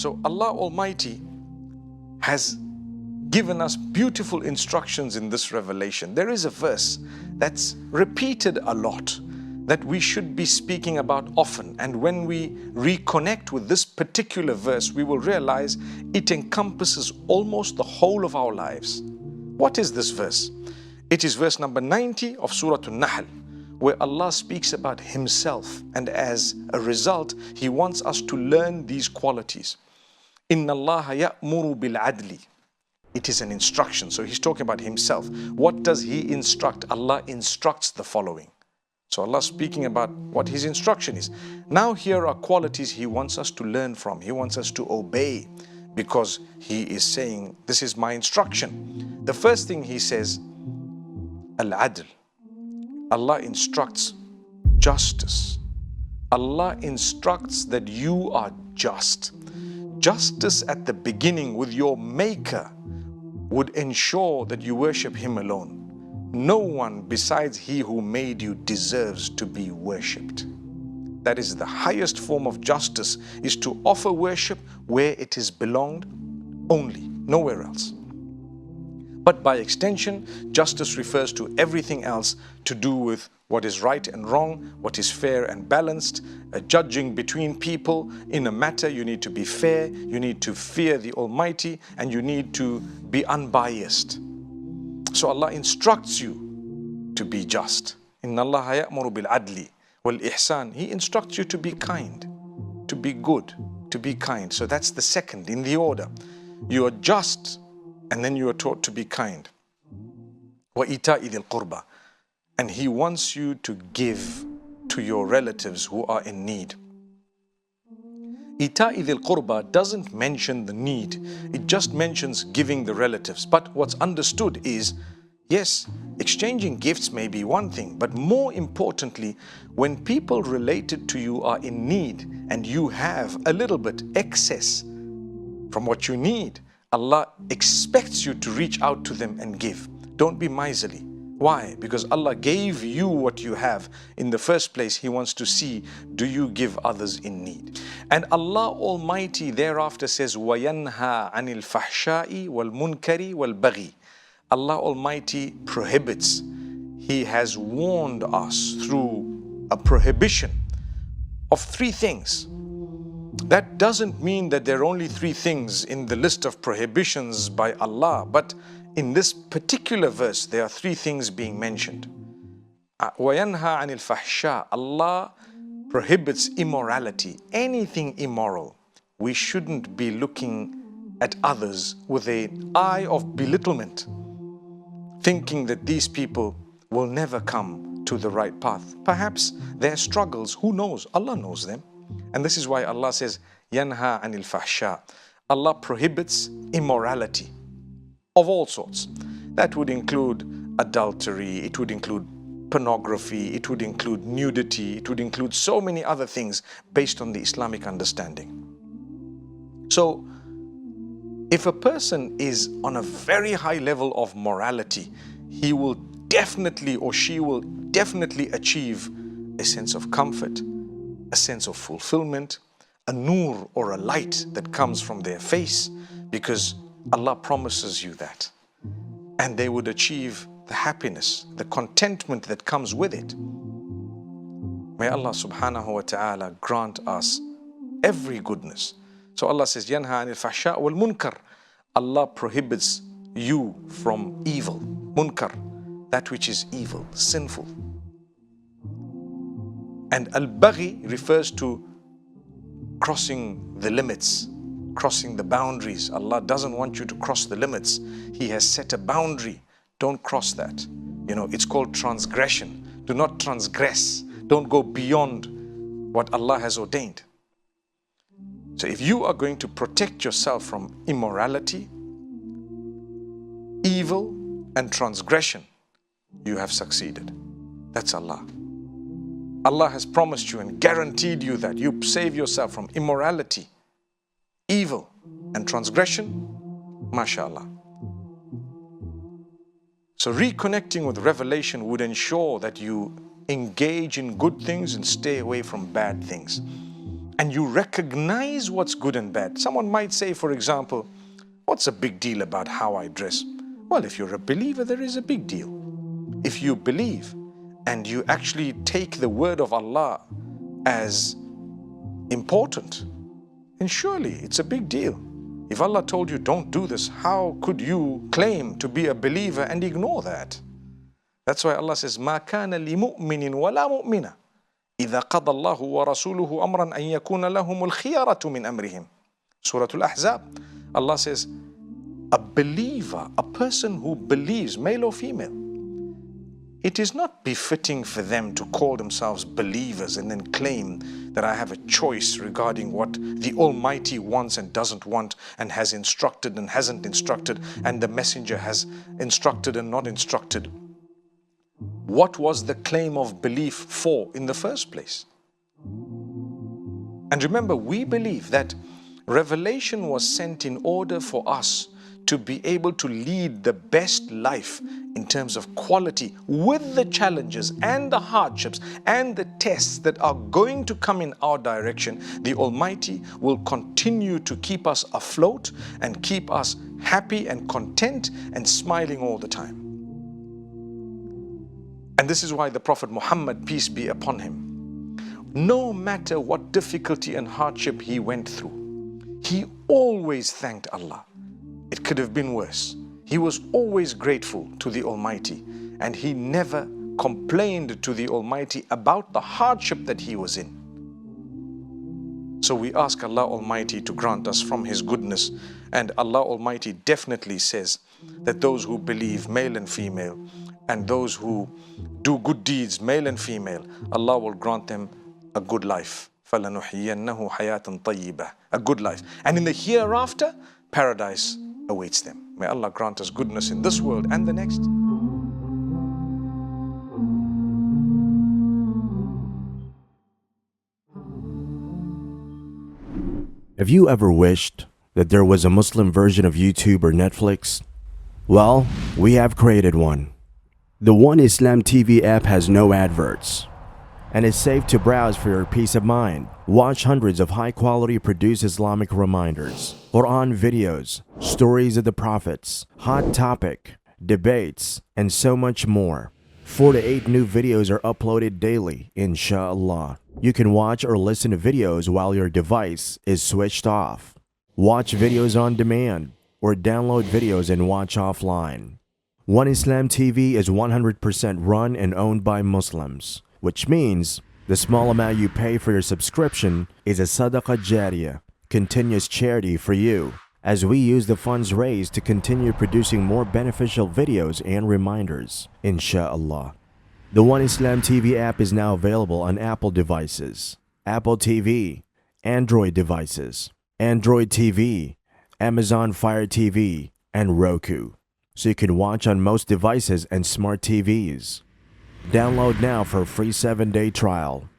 So Allah Almighty has given us beautiful instructions in this revelation. There is a verse that's repeated a lot that we should be speaking about often. And when we reconnect with this particular verse, we will realize it encompasses almost the whole of our lives. What is this verse? It is verse number 90 of Surah An-Nahl, where Allah speaks about Himself, and as a result, He wants us to learn these qualities. Inna Allah ya'muru bil adli. It is an instruction. So He's talking about Himself. What does He instruct? Allah instructs the following. So Allah is speaking about what His instruction is. Now here are qualities He wants us to learn from. He wants us to obey, because He is saying, this is my instruction. The first thing He says, Al-Adl. Allah instructs justice. Allah instructs that you are just. Justice at the beginning with your Maker would ensure that you worship Him alone. No one besides He who made you deserves to be worshipped. That is the highest form of justice, is to offer worship where it is belonged only, nowhere else. But by extension, justice refers to everything else to do with what is right and wrong, what is fair and balanced, judging between people. In a matter, you need to be fair, you need to fear the Almighty, and you need to be unbiased. So Allah instructs you to be just. Inna Allah ya'muru bil adli wal ihsan. He instructs you to be kind, to be good, to be kind. So that's the second in the order. You are just, and then you are taught to be kind. Wa ita'i dhil qurba. And He wants you to give to your relatives who are in need. Ita'i dhil qurba doesn't mention the need. It just mentions giving the relatives. But what's understood is, yes, exchanging gifts may be one thing, but more importantly, when people related to you are in need and you have a little bit excess from what you need, Allah expects you to reach out to them and give. Don't be miserly. Why? Because Allah gave you what you have. In the first place, He wants to see, do you give others in need? And Allah Almighty thereafter says, وَيَنْهَا عَنِ الْفَحْشَاءِ وَالْمُنْكَرِ وَالْبَغِي. Allah Almighty prohibits. He has warned us through a prohibition of three things. That doesn't mean that there are only three things in the list of prohibitions by Allah, but in this particular verse, there are three things being mentioned. وَيَنْهَا عَنِ الْفَحْشَاءِ. Allah prohibits immorality, anything immoral. We shouldn't be looking at others with an eye of belittlement, thinking that these people will never come to the right path. Perhaps their struggles, who knows? Allah knows them. And this is why Allah says, يَنْهَا عَنِ الْفَحْشَاءِ. Allah prohibits immorality of all sorts. That would include adultery, it would include pornography, it would include nudity, it would include so many other things based on the Islamic understanding. So, if a person is on a very high level of morality, he will definitely, or she will definitely achieve a sense of comfort, a sense of fulfillment, a nur or a light that comes from their face, because Allah promises you that. And they would achieve the happiness, the contentment that comes with it. May Allah subhanahu wa ta'ala grant us every goodness. So Allah says, يَنْهَا عَنِ الْفَحْشَاءِ وَالْمُنْكَرِ. Allah prohibits you from evil. Munkar, that which is evil, sinful. And al-baghi refers to crossing the limits, crossing the boundaries. Allah doesn't want you to cross the limits. He has set a boundary. Don't cross that. You know, it's called transgression. Do not transgress. Don't go beyond what Allah has ordained. So if you are going to protect yourself from immorality, evil, and transgression, you have succeeded. That's Allah. Allah has promised you and guaranteed you that you save yourself from immorality, evil, and transgression. MashaAllah. So reconnecting with revelation would ensure that you engage in good things and stay away from bad things. and you recognize what's good and bad. Someone might say, for example, what's a big deal about how I dress? Well, if you're a believer, there is a big deal. If you believe and you actually take the word of Allah as important, then surely it's a big deal. If Allah told you don't do this, how could you claim to be a believer and ignore that? That's why Allah says, مَا كَانَ لِمُؤْمِنٍ وَلَا مُؤْمِنَةٍ إِذَا قَضَى اللَّهُ وَرَسُولُهُ أَمْرًا أَن يَكُونَ لَهُمُ الْخِيَرَةُ مِنْ أَمْرِهِمْ. Surah Al-Ahzab. Allah says, a believer, a person who believes, male or female, it is not befitting for them to call themselves believers and then claim that I have a choice regarding what the Almighty wants and doesn't want, and has instructed and hasn't instructed, and the messenger has instructed and not instructed. What was the claim of belief for in the first place? And remember, we believe that revelation was sent in order for us to be able to lead the best life in terms of quality, with the challenges and the hardships and the tests that are going to come in our direction. The Almighty will continue to keep us afloat and keep us happy and content and smiling all the time. And this is why the Prophet Muhammad, peace be upon him, no matter what difficulty and hardship he went through, he always thanked Allah. It could have been worse. He was always grateful to the Almighty, and he never complained to the Almighty about the hardship that he was in. So we ask Allah Almighty to grant us from His goodness, and Allah Almighty definitely says that those who believe, male and female, and those who do good deeds, male and female, Allah will grant them a good life. فَلَنُحْيِيَنَّهُ حَيَاةً طَيِّبَةً, a good life. And in the hereafter, paradise awaits them. May Allah grant us goodness in this world and the next. Have you ever wished that there was a Muslim version of YouTube or Netflix? Well, we have created one. The One Islam TV app has no adverts and is safe to browse for your peace of mind. Watch hundreds of high-quality produced Islamic reminders, Quran videos, stories of the prophets, hot topic, debates, and so much more. 4 to 8 new videos are uploaded daily, inshallah. You can watch or listen to videos while your device is switched off. Watch videos on demand or download videos and watch offline. One Islam TV is 100% run and owned by Muslims, which means the small amount you pay for your subscription is a SADAQAH JARIYAH, continuous charity for you, as we use the funds raised to continue producing more beneficial videos and reminders, inshallah. The One Islam TV app is now available on Apple devices, Apple TV, Android devices, Android TV, Amazon Fire TV, and Roku, so you can watch on most devices and smart TVs. Download now for a free 7-day trial.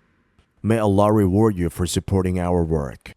May Allah reward you for supporting our work.